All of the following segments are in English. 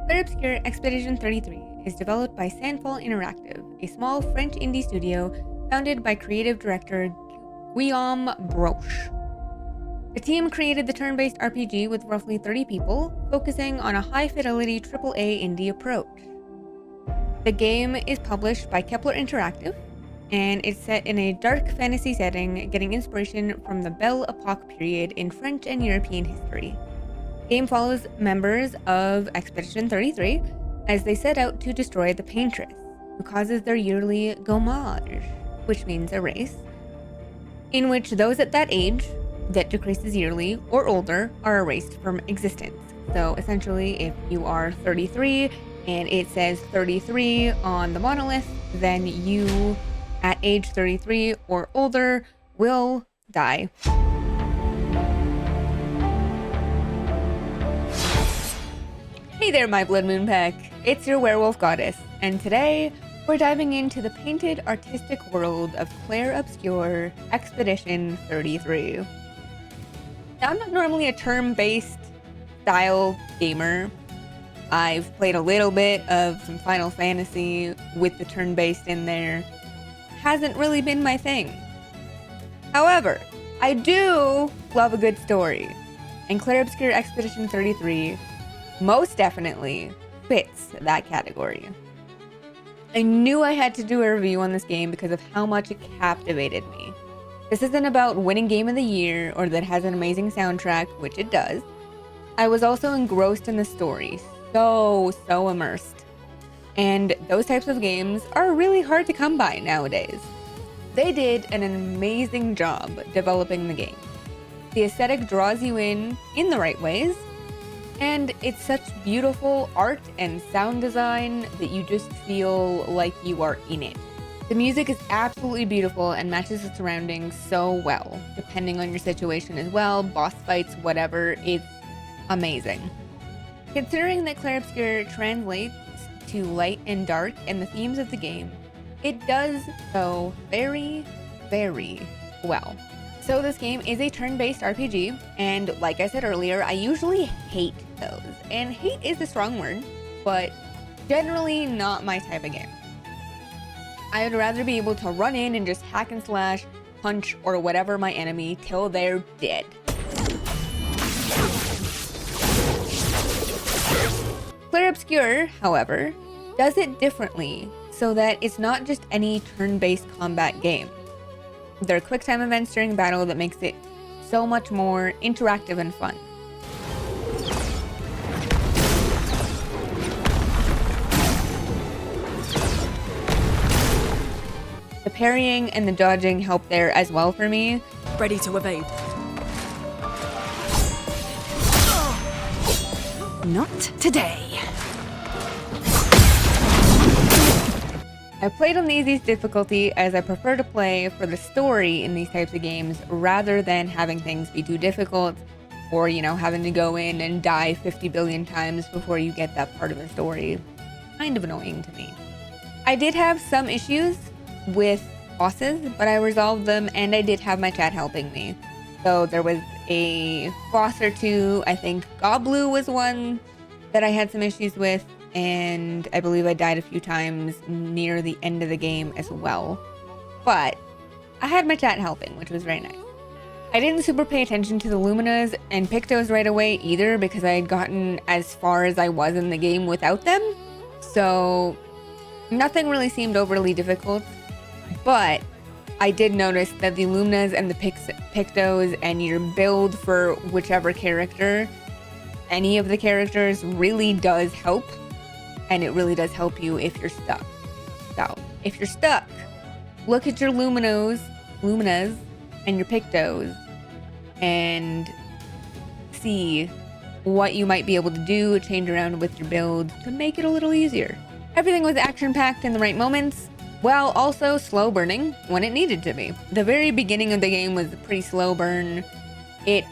Clair Obscur Expedition 33 is developed by Sandfall Interactive, a small French indie studio founded by creative director Guillaume Broche. The team created the turn-based RPG with roughly 30 people, focusing on a high-fidelity AAA indie approach. The game is published by Kepler Interactive, and it's set in a dark fantasy setting, getting inspiration from the Belle Epoque period in French and European history. The game follows members of Expedition 33 as they set out to destroy the Paintress, who causes their yearly gommage, which means a race, in which those at that age that decreases yearly or older are erased from existence. So essentially, if you are 33 and it says 33 on the monolith, then you at age 33 or older will die. Hey there, my Blood Moon Pack. It's your werewolf goddess, and today we're diving into the painted artistic world of Clair Obscur Expedition 33. Now, I'm not normally a turn-based style gamer. I've played a little bit of some Final Fantasy with the turn-based in there. Hasn't really been my thing. However, I do love a good story, and Clair Obscur Expedition 33 most definitely fits that category. I knew I had to do a review on this game because of how much it captivated me. This isn't about winning Game of the Year or that it has an amazing soundtrack, which it does. I was also engrossed in the story, so immersed. And those types of games are really hard to come by nowadays. They did an amazing job developing the game. The aesthetic draws you in the right ways, and it's such beautiful art and sound design that you just feel like you are in it. The music is absolutely beautiful and matches the surroundings so well, depending on your situation as well, boss fights, whatever, it's amazing. Considering that Clair Obscur translates to light and dark and the themes of the game, it does so very, very well. So this game is a turn-based RPG, and like I said earlier, I usually hate those. And hate is a strong word, but generally not my type of game. I would rather be able to run in and just hack and slash, punch, or whatever my enemy till they're dead. Clair Obscur, however, does it differently so that it's not just any turn-based combat game. There are quick time events during battle that makes it so much more interactive and fun. The parrying and the dodging help there as well for me. Ready to evade. Not today. I played on the easiest difficulty as I prefer to play for the story in these types of games rather than having things be too difficult or, having to go in and die 50 billion times before you get that part of the story. Kind of annoying to me. I did have some issues with bosses, but I resolved them and I did have my chat helping me. So there was a boss or two, I think Goblu was one that I had some issues with, and I believe I died a few times near the end of the game as well. But I had my chat helping, which was very nice. I didn't super pay attention to the Luminas and Pictos right away either because I had gotten as far as I was in the game without them. So nothing really seemed overly difficult, but I did notice that the Luminas and the Pictos and your build for whichever character, any of the characters really does help. And it really does help you if you're stuck. So, if you're stuck, look at your Luminas, and your Pictos, and see what you might be able to do, change around with your build to make it a little easier. Everything was action-packed in the right moments, while also slow burning when it needed to be. The very beginning of the game was a pretty slow burn. It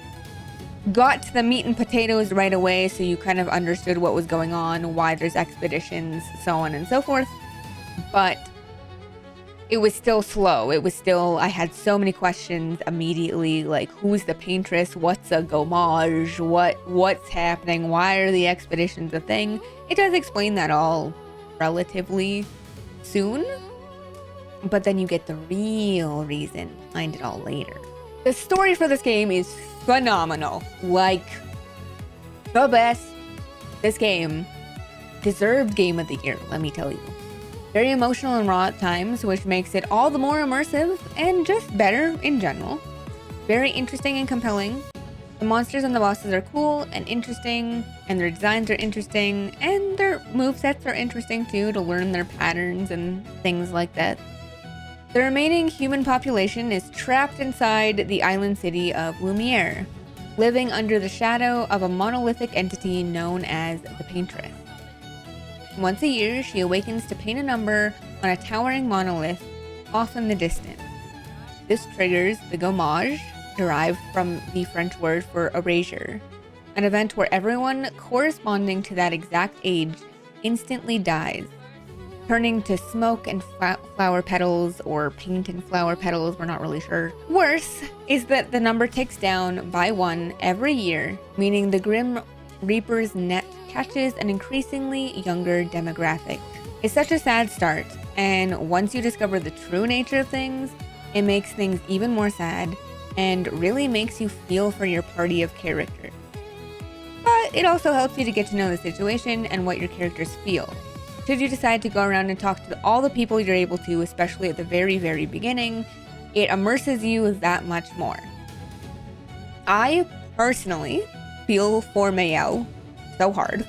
got to the meat and potatoes right away, so you kind of understood what was going on, why there's expeditions, so on and so forth. But it was still slow. I had so many questions immediately, like who's the Paintress, what's a gommage, what's happening, why are the expeditions a thing? It does explain that all relatively soon, but then you get the real reason behind it all later. The story for this game is phenomenal. Like, the best. This game deserved Game of the Year, let me tell you. Very emotional and raw at times, which makes it all the more immersive and just better in general. Very interesting and compelling. The monsters and the bosses are cool and interesting, and their designs are interesting, and their movesets are interesting too, to learn their patterns and things like that. The remaining human population is trapped inside the island city of Lumiere, living under the shadow of a monolithic entity known as the Paintress. Once a year, she awakens to paint a number on a towering monolith off in the distance. This triggers the gommage, derived from the French word for erasure, an event where everyone corresponding to that exact age instantly dies, turning to smoke and flower petals, or paint and flower petals, we're not really sure. Worse is that the number ticks down by 1 every year, meaning the Grim Reaper's net catches an increasingly younger demographic. It's such a sad start, and once you discover the true nature of things, it makes things even more sad, and really makes you feel for your party of characters. But it also helps you to get to know the situation and what your characters feel. Should you decide to go around and talk to all the people you're able to, especially at the very, very beginning, it immerses you that much more. I personally feel for Mayel so hard.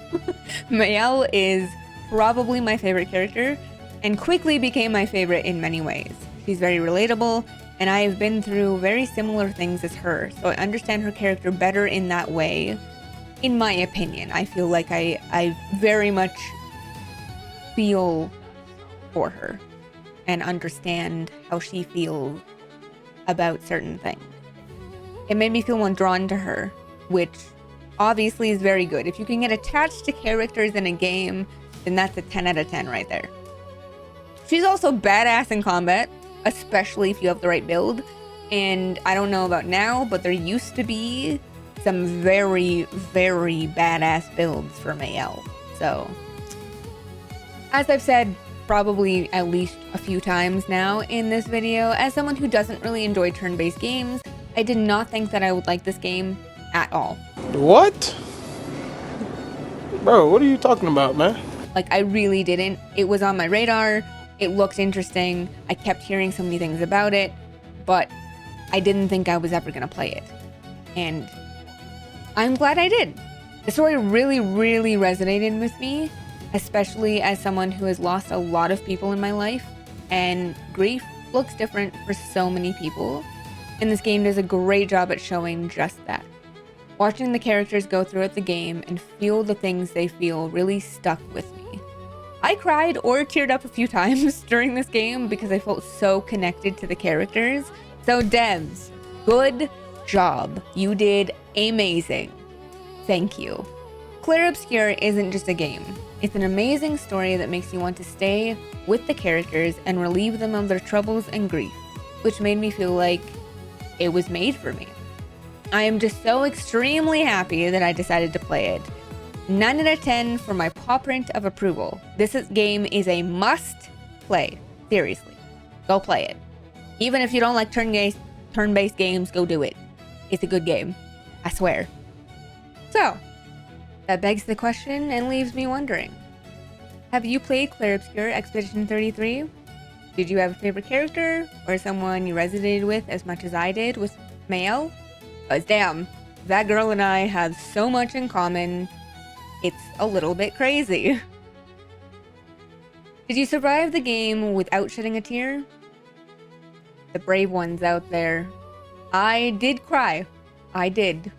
Mayel is probably my favorite character, and quickly became my favorite in many ways. She's very relatable, and I have been through very similar things as her, so I understand her character better in that way. In my opinion, I feel like I very much feel for her and understand how she feels about certain things. It made me feel more drawn to her, which obviously is very good. If you can get attached to characters in a game, then that's a 10 out of 10 right there. She's also badass in combat, especially if you have the right build. And I don't know about now, but there used to be some very, very badass builds for Mayel. So, as I've said probably at least a few times now in this video, as someone who doesn't really enjoy turn-based games, I did not think that I would like this game at all. What? Bro, what are you talking about, man? Like, I really didn't. It was on my radar. It looked interesting. I kept hearing so many things about it, but I didn't think I was ever going to play it. And I'm glad I did. The story really, really resonated with me, especially as someone who has lost a lot of people in my life, and grief looks different for so many people. And this game does a great job at showing just that. Watching the characters go throughout the game and feel the things they feel really stuck with me. I cried or teared up a few times during this game because I felt so connected to the characters. So devs, good job. You did amazing. Thank you. Clair Obscur isn't just a game. It's an amazing story that makes you want to stay with the characters and relieve them of their troubles and grief, which made me feel like it was made for me. I am just so extremely happy that I decided to play it. 9 out of 10 for my paw print of approval. Game is a must play. Seriously. Go play it. Even if you don't like turn-based games, go do it. It's a good game. I swear. So, that begs the question and leaves me wondering. Have you played Clair Obscur Expedition 33? Did you have a favorite character or someone you resonated with as much as I did with Mayel? Because damn, that girl and I have so much in common. It's a little bit crazy. Did you survive the game without shedding a tear? The brave ones out there. I did cry. I did.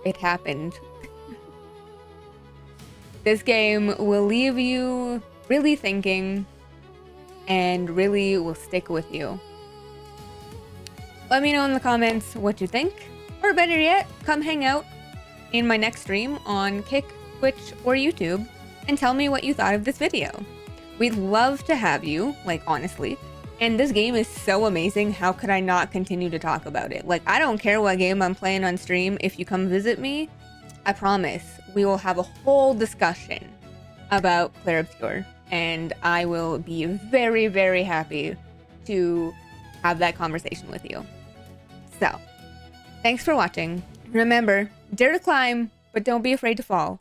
It happened. This game will leave you really thinking and really will stick with you. Let me know in the comments what you think, or better yet, come hang out in my next stream on Kick, Twitch, or YouTube and tell me what you thought of this video. We'd love to have you, like, honestly. And this game is so amazing, how could I not continue to talk about it? Like, I don't care what game I'm playing on stream. If you come visit me, I promise we will have a whole discussion about Claire Obscure, and I will be very, very happy to have that conversation with you. So, thanks for watching. Remember, dare to climb, but don't be afraid to fall.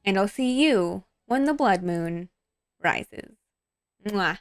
And I'll see you when the blood moon rises. Mwah.